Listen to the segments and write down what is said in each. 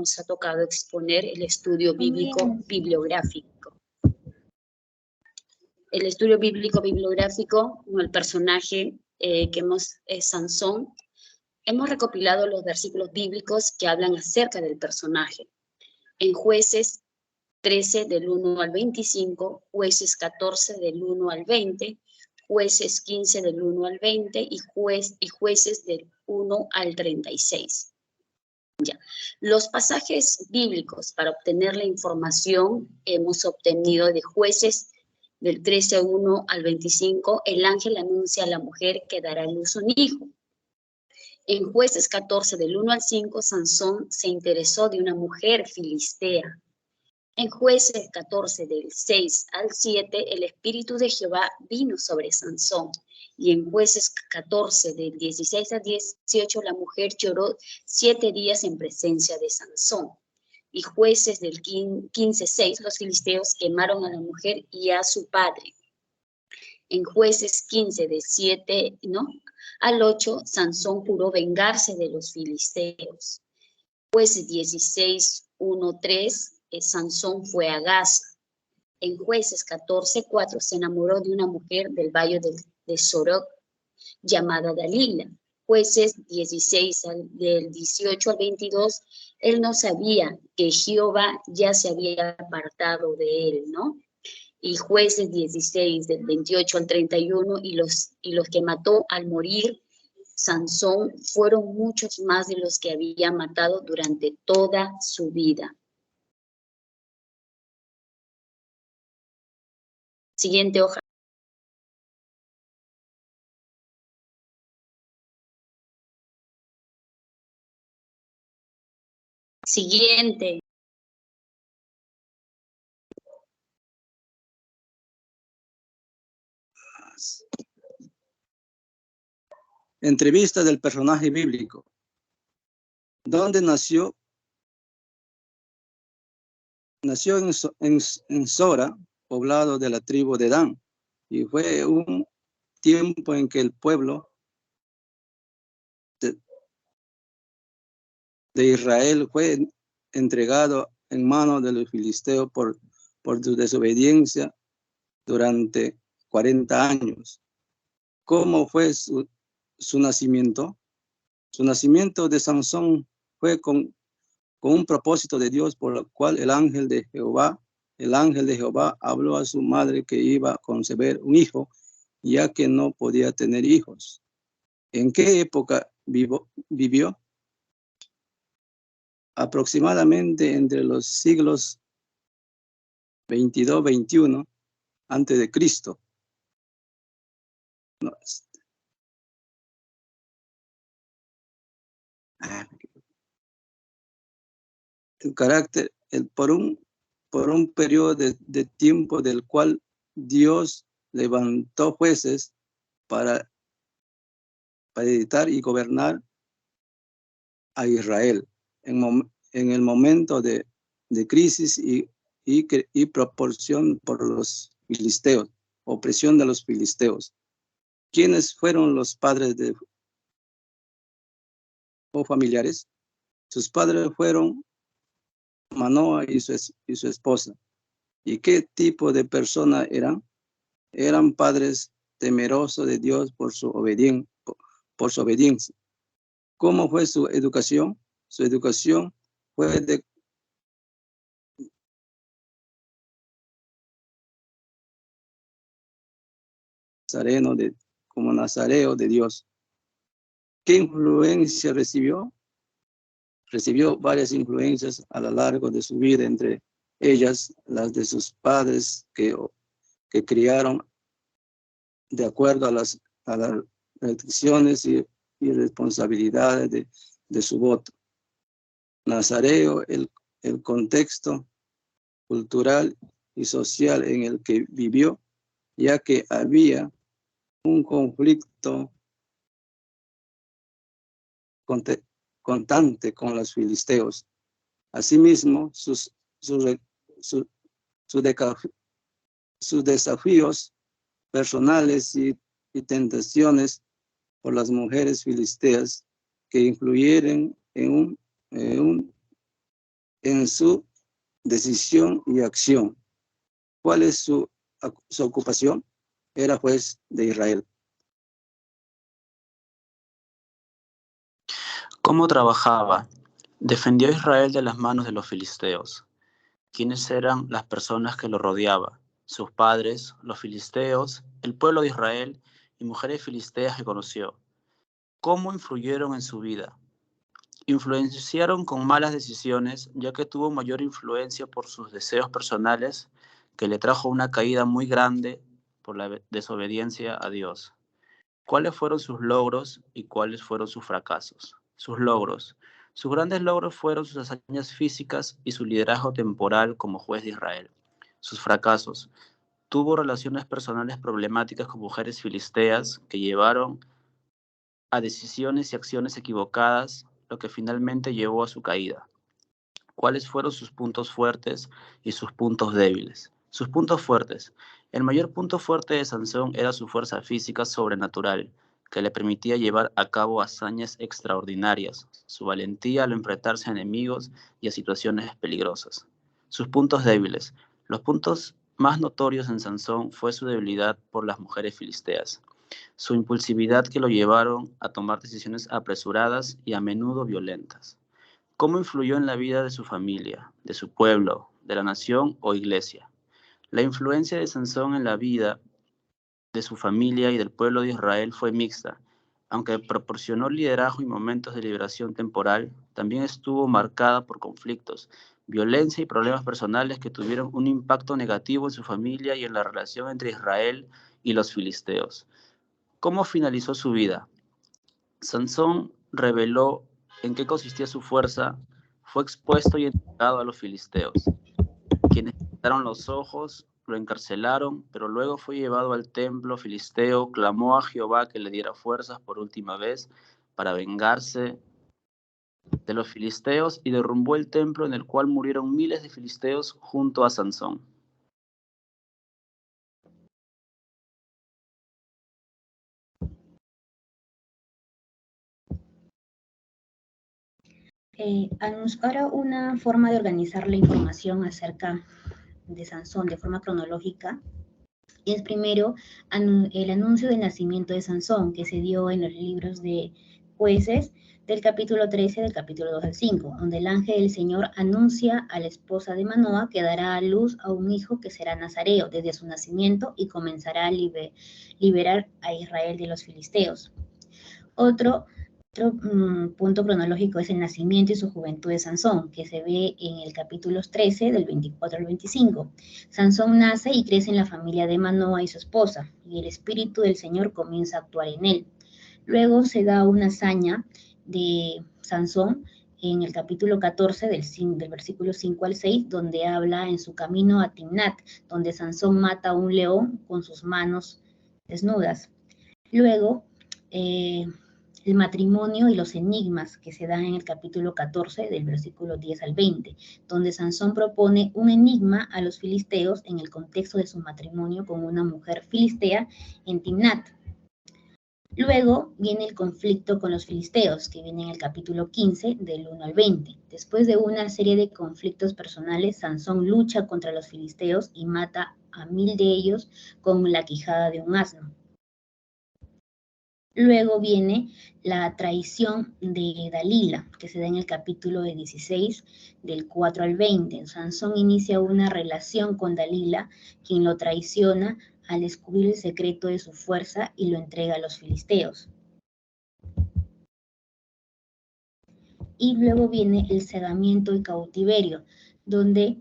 nos ha tocado exponer el estudio bíblico bibliográfico. El estudio bíblico bibliográfico, el personaje que es Sansón. Hemos recopilado los versículos bíblicos que hablan acerca del personaje. En Jueces 13 del 1 al 25, Jueces 14 del 1 al 20, Jueces 15 del 1 al 20 y Jueces del 1 al 36. Ya. Los pasajes bíblicos para obtener la información hemos obtenido de Jueces del 13 1 al 25, el ángel anuncia a la mujer que dará a luz un hijo. En Jueces 14 del 1 al 5, Sansón se interesó de una mujer filistea. En Jueces 14 del 6 al 7, el Espíritu de Jehová vino sobre Sansón. Y en Jueces 14 del 16 al 18, la mujer lloró 7 días en presencia de Sansón. Y Jueces del 15:6, los filisteos quemaron a la mujer y a su padre. En Jueces 15 de 7, al 8, Sansón juró vengarse de los filisteos. Jueces 16, 1, 3, Sansón fue a Gaza. En Jueces 14, 4, se enamoró de una mujer del valle de Soroc, llamada Dalila. Jueces 16, del 18 al 22, él no sabía que Jehová ya se había apartado de él, ¿no? Y Jueces 16, del 28 al 31, y los que mató al morir Sansón fueron muchos más de los que había matado durante toda su vida. Siguiente hoja. Siguiente. Entrevista del personaje bíblico. ¿Dónde nació? Nació en Sora, poblado de la tribu de Dan, y fue un tiempo en que el pueblo de Israel fue entregado en manos de los filisteos por su desobediencia durante 40 años. ¿Cómo fue su nacimiento? Su nacimiento de Sansón fue con un propósito de Dios, por el cual el ángel de Jehová habló a su madre que iba a concebir un hijo, ya que no podía tener hijos. ¿En qué época vivió? Aproximadamente entre los siglos 22-21 antes de Cristo. No. El carácter, por un periodo de tiempo del cual Dios levantó jueces para editar y gobernar a Israel en el momento de crisis y proporción por los filisteos, opresión de los filisteos. ¿Quiénes fueron los padres o familiares? Sus padres fueron Manoa y su esposa. ¿Y qué tipo de persona eran? Eran padres temerosos de Dios por su obediencia. ¿Cómo fue su educación? Su educación fue como nazareo de Dios. ¿Qué influencia recibió? Recibió varias influencias a lo largo de su vida, entre ellas las de sus padres que criaron de acuerdo a las restricciones y responsabilidades de su voto. Nazareo, el contexto cultural y social en el que vivió, ya que había un conflicto constante con los filisteos. Asimismo, sus desafíos personales y tentaciones por las mujeres filisteas que influyeron en un en su decisión y acción. ¿Cuál es su ocupación? Era juez de Israel. ¿Cómo trabajaba? Defendió a Israel de las manos de los filisteos. ¿Quiénes eran las personas que lo rodeaban? Sus padres, los filisteos, el pueblo de Israel y mujeres filisteas que conoció. ¿Cómo influyeron en su vida? Influenciaron con malas decisiones, ya que tuvo mayor influencia por sus deseos personales, que le trajo una caída muy grande por la desobediencia a Dios. ¿Cuáles fueron sus logros y cuáles fueron sus fracasos? Sus logros. Sus grandes logros fueron sus hazañas físicas y su liderazgo temporal como juez de Israel. Sus fracasos. Tuvo relaciones personales problemáticas con mujeres filisteas que llevaron a decisiones y acciones equivocadas, lo que finalmente llevó a su caída. ¿Cuáles fueron sus puntos fuertes y sus puntos débiles? Sus puntos fuertes. El mayor punto fuerte de Sansón era su fuerza física sobrenatural, que le permitía llevar a cabo hazañas extraordinarias, su valentía al enfrentarse a enemigos y a situaciones peligrosas. Sus puntos débiles. Los puntos más notorios en Sansón fue su debilidad por las mujeres filisteas, su impulsividad que lo llevaron a tomar decisiones apresuradas y a menudo violentas. ¿Cómo influyó en la vida de su familia, de su pueblo, de la nación o iglesia? La influencia de Sansón en la vida de su familia y del pueblo de Israel fue mixta. Aunque proporcionó liderazgo y momentos de liberación temporal, también estuvo marcada por conflictos, violencia y problemas personales que tuvieron un impacto negativo en su familia y en la relación entre Israel y los filisteos. ¿Cómo finalizó su vida? Sansón reveló en qué consistía su fuerza, fue expuesto y entregado a los filisteos, quienes le quitaron los ojos, lo encarcelaron, pero luego fue llevado al templo filisteo, clamó a Jehová que le diera fuerzas por última vez para vengarse de los filisteos y derrumbó el templo en el cual murieron miles de filisteos junto a Sansón. Ahora una forma de organizar la información acerca de Sansón de forma cronológica es primero el anuncio del nacimiento de Sansón, que se dio en los libros de Jueces del capítulo 13 del capítulo 2 al 5, donde el ángel del Señor anuncia a la esposa de Manoa que dará a luz a un hijo que será nazareo desde su nacimiento y comenzará a liberar a Israel de los filisteos. Otro punto cronológico es el nacimiento y su juventud de Sansón, que se ve en el capítulo 13, del 24 al 25. Sansón nace y crece en la familia de Manoa y su esposa, y el Espíritu del Señor comienza a actuar en él. Luego se da una hazaña de Sansón en el capítulo 14, del versículo 5 al 6, donde habla en su camino a Timnat, donde Sansón mata a un león con sus manos desnudas. Luego, el matrimonio y los enigmas que se dan en el capítulo 14 del versículo 10 al 20, donde Sansón propone un enigma a los filisteos en el contexto de su matrimonio con una mujer filistea en Timnat. Luego viene el conflicto con los filisteos, que viene en el capítulo 15 del 1 al 20. Después de una serie de conflictos personales, Sansón lucha contra los filisteos y mata a 1000 de ellos con la quijada de un asno. Luego viene la traición de Dalila, que se da en el capítulo 16, del 4 al 20. Sansón inicia una relación con Dalila, quien lo traiciona al descubrir el secreto de su fuerza y lo entrega a los filisteos. Y luego viene el cegamiento y cautiverio, donde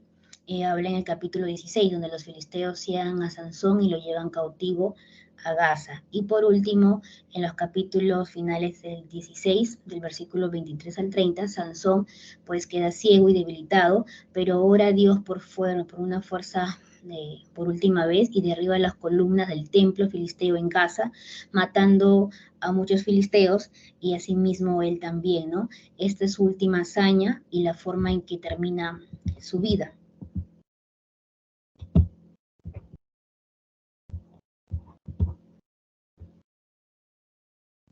habla en el capítulo 16, donde los filisteos ciegan a Sansón y lo llevan cautivo a Gaza. Y por último, en los capítulos finales del 16, del versículo 23 al 30, Sansón pues queda ciego y debilitado, pero ora a Dios por una fuerza por última vez y derriba las columnas del templo filisteo en Gaza, matando a muchos filisteos y asimismo él también, ¿no? Esta es su última hazaña y la forma en que termina su vida.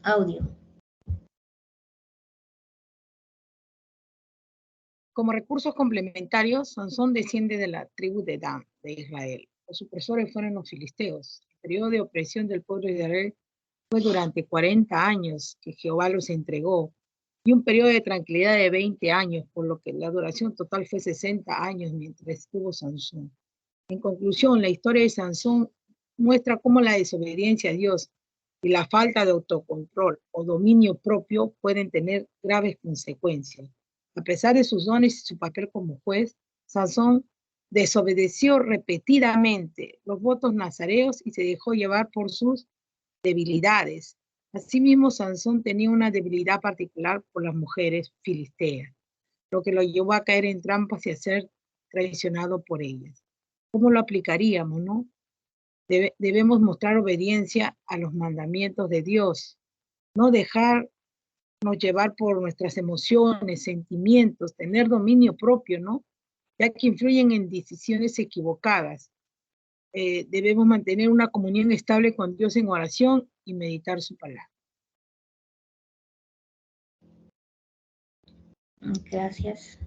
Audio. Como recursos complementarios, Sansón desciende de la tribu de Dan, de Israel. Los supresores fueron los filisteos. El periodo de opresión del pueblo de Israel fue durante 40 años que Jehová los entregó, y un periodo de tranquilidad de 20 años, por lo que la duración total fue 60 años mientras estuvo Sansón. En conclusión, la historia de Sansón muestra cómo la desobediencia a Dios y la falta de autocontrol o dominio propio pueden tener graves consecuencias. A pesar de sus dones y su papel como juez, Sansón desobedeció repetidamente los votos nazareos y se dejó llevar por sus debilidades. Asimismo, Sansón tenía una debilidad particular por las mujeres filisteas, lo que lo llevó a caer en trampas y a ser traicionado por ellas. ¿Cómo lo aplicaríamos, no? Debemos mostrar obediencia a los mandamientos de Dios, no dejarnos llevar por nuestras emociones, sentimientos, tener dominio propio, ¿no? Ya que influyen en decisiones equivocadas. Debemos mantener una comunión estable con Dios en oración y meditar su palabra. Gracias.